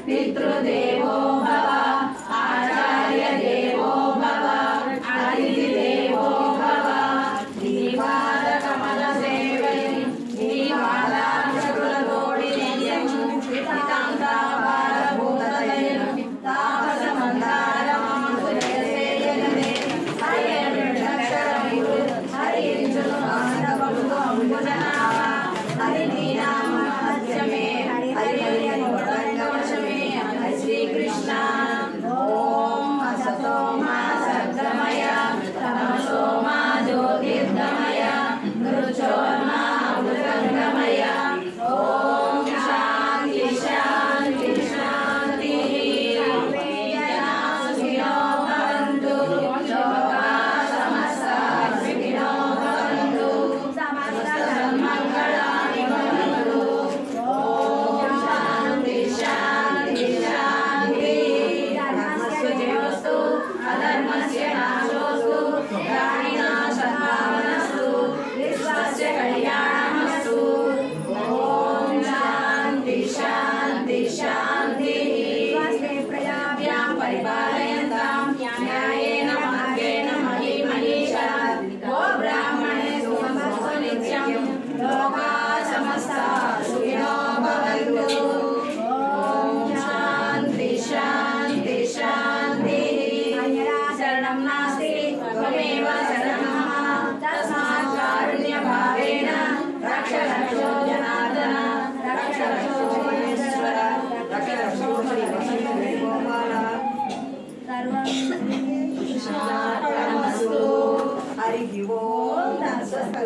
पितृदेवो भव आचार्य देवो भव अतिथि देवो भव दीपाद कमल सेवयन् दीपादाक्षकुलकोटि नित्यं पिताम्बरभूतदयन् तापसमन्दारमाधुर्यसेयनते हरिर्षक्षरमिरु हरिर्जुनुमानवबुधो अम्बुजनाभ हरिनीनामहत्यमे हरिर्यनुवर्गवशमे श्री कृष्ण ओम असतो मा सद्गमय तमसो मा ज्योतिर्गमय मृत्योर्मा अमृतंगमय ओम शांति शांति शांति सुखिनो भवन्तु लोकाः समस्ताः सुखिनो भवन्तु समस्त सन्मङ्गलानि भवन्तु ओम शांति शांति शांति धर्मस्य जयोस्तु अधर्मस्य नाशोस्तु प्राणिनां सद्भावनस्तु विश्वस्य कल्याणमस्तु ओम शांति शांति शांति स्वस्ति प्रजाभ्यां परिपालयन्तां न्यायेन मार्गेण मही मनीषा गो ब्राह्मणेषु नमस्तु नित्यं लोकाः समस्ताः सुखिनो भवन्तु ओम शांति शांति शांति अन्यथा शरणं नास्ति त्वमेव शरणं मम तस्मात् कारुण्यभावेन रक्ष रक्षो जनार्दन रक्ष रक्षो महेश्वर रक्ष रक्षो गोपाल सर्वं कृष्णार्पणमस्तु हरि ओम तत्सत्